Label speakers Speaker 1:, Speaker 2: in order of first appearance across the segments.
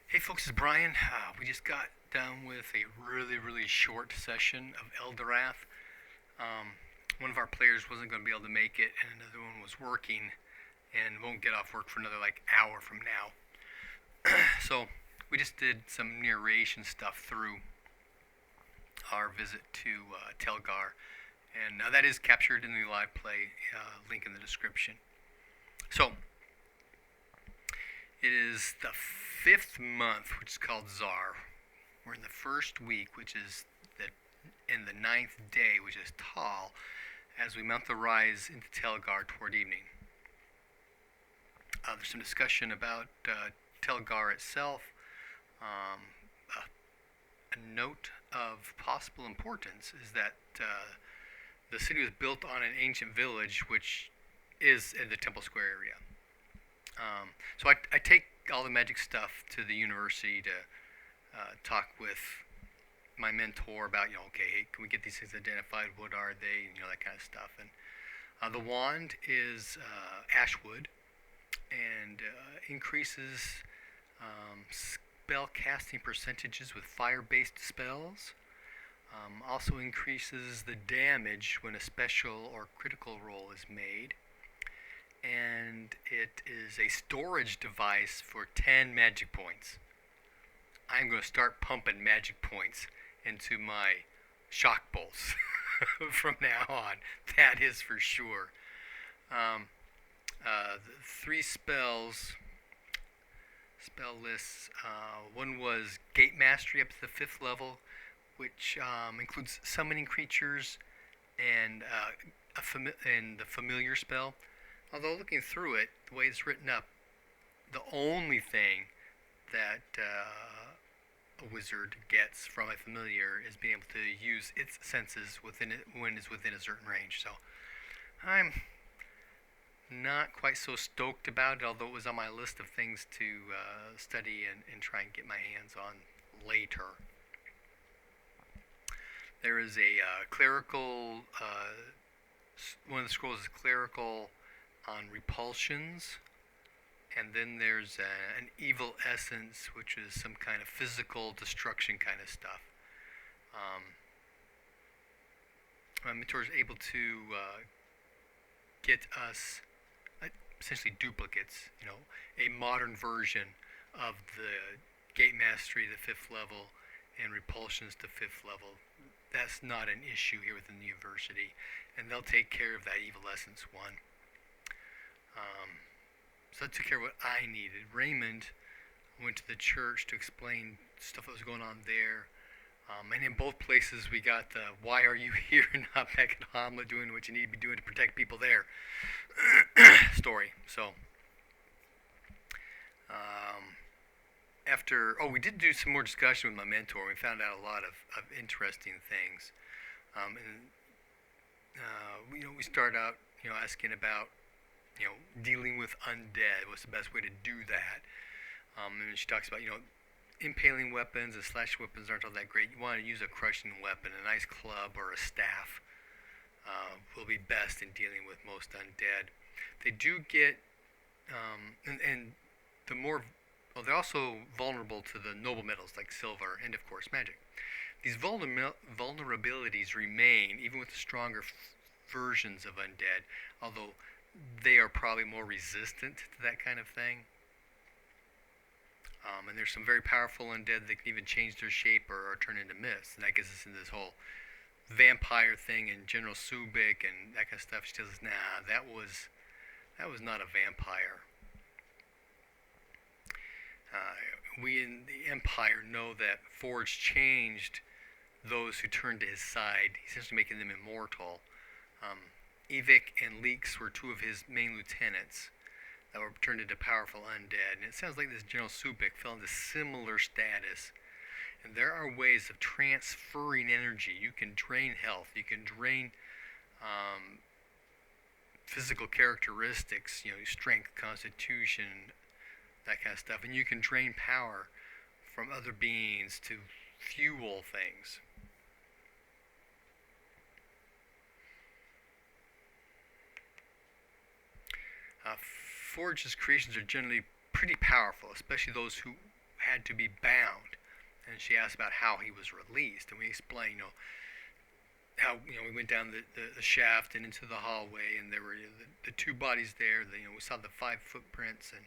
Speaker 1: Hey folks, it's Brian. We just got done with a really short session of Elderath. One of our players wasn't going to be able to make it, and another one was working and won't get off work for another hour from now. So we just did some narration stuff through our visit to Telgar, and that is captured in the live play link in the description. So it is the fifth month, which is called Zar. We're in the first week, which is in the ninth day, which is Tal, as we mount the rise into Telgar toward evening. There's some discussion about Telgar itself. A note of possible importance is that the city was built on an ancient village, which is in the Temple Square area. So I take all the magic stuff to the university to talk with my mentor about, okay, hey, can we get these things identified? What are they? That kind of stuff. And the wand is ashwood and increases spell casting percentages with fire-based spells. Also increases the damage when a special or critical roll is made. And it is a storage device for 10 magic points. I'm going to start pumping magic points into my shock bolts from now on. That is for sure. The three spell lists. One was Gate Mastery up to the 5th level, which includes summoning creatures and the familiar spell. Although looking through it, the way it's written up, the only thing that a wizard gets from a familiar is being able to use its senses within it when it's within a certain range. So I'm not quite so stoked about it, although it was on my list of things to study and try and get my hands on later. There is a clerical, one of the scrolls is clerical on repulsions, and then there's an evil essence, which is some kind of physical destruction kind of stuff. My mentor is able to get us essentially duplicates, a modern version of the Gate Mastery, the 5th level, and repulsions to 5th level. That's not an issue here within the university, and they'll take care of that evil essence one. So that took care of what I needed. Raymond went to the church to explain stuff that was going on there. And in both places we got the why are you here not back at Hamlet doing what you need to be doing to protect people there story. So we did do some more discussion with my mentor. We found out a lot of interesting things. We started out asking about dealing with undead. What's the best way to do that? And she talks about, impaling weapons and slash weapons aren't all that great. You want to use a crushing weapon. A nice club or a staff will be best in dealing with most undead. They do get, and the more, they're also vulnerable to the noble metals like silver and, of course, magic. These vulnerabilities remain even with the stronger versions of undead, although they are probably more resistant to that kind of thing. And there's some very powerful undead that can even change their shape or turn into mist. And that gets us into this whole vampire thing and General Subic and that kind of stuff. She tells us, nah, that was not a vampire. We in the Empire know that Forge changed those who turned to his side, essentially making them immortal. Evic and Leeks were two of his main lieutenants that were turned into powerful undead. And it sounds like this General Subic fell into similar status. And there are ways of transferring energy. You can drain health. You can drain physical characteristics, strength, constitution, that kind of stuff. And you can drain power from other beings to fuel things. Forge's creations are generally pretty powerful, especially those who had to be bound. And she asked about how he was released, and we explained, how we went down the shaft and into the hallway, and there were the two bodies there. We saw the 5 footprints, and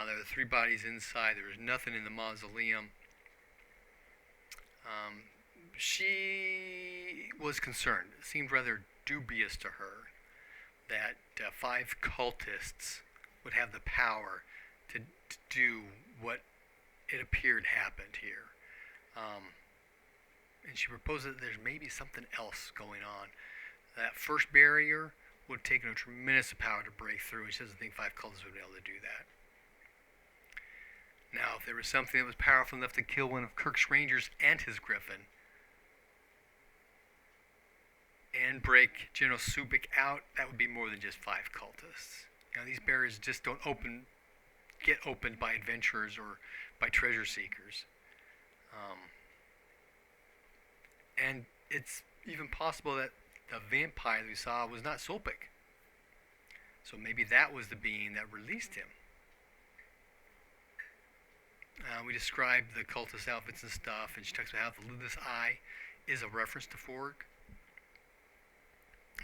Speaker 1: there were 3 bodies inside. There was nothing in the mausoleum. She was concerned. It seemed rather dubious to her that 5 cultists would have the power to do what it appeared happened here. And she proposed that there's maybe something else going on. That first barrier would have taken a tremendous power to break through, and she doesn't think 5 cultists would be able to do that. Now, if there was something that was powerful enough to kill one of Kirk's Rangers and his Griffin, and break General Subic out, that would be more than just 5 cultists. These barriers just don't get opened by adventurers or by treasure seekers. And it's even possible that the vampire that we saw was not Sulpic. So maybe that was the being that released him. We described the cultist outfits and stuff, and she talks about how the luminous eye is a reference to Forg.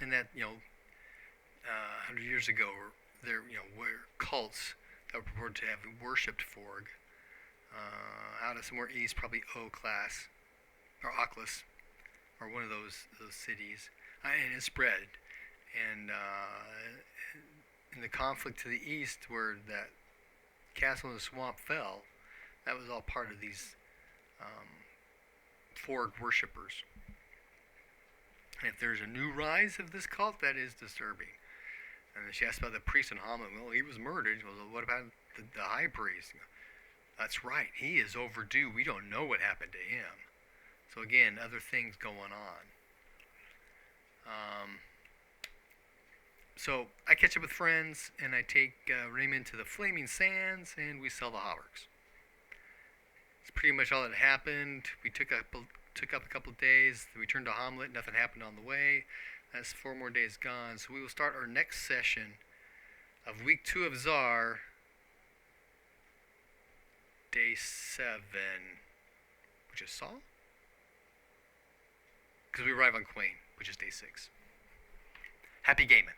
Speaker 1: And that, 100 years ago, there were cults that were purported to have worshipped Forg. Out of somewhere east, probably O class, or Oculus, or one of those cities, and it spread. And in the conflict to the east, where that castle in the swamp fell, that was all part of these Forg worshippers. And if there's a new rise of this cult, that is disturbing. And she asked about the priest in Hamlet. Well, he was murdered. Well, what about the high priest? That's right. He is overdue. We don't know what happened to him. So again, other things going on. So I catch up with friends, and I take Raymond to the Flaming Sands, and we sell the Hauberks. It's pretty much all that happened. We took up a couple of days. We returned to Hamlet. Nothing happened on the way. That's 4 more days gone. So we will start our next session of week 2 of Tsar, day 7, which is Saul? Because we arrive on Quain, which is day 6. Happy gaming.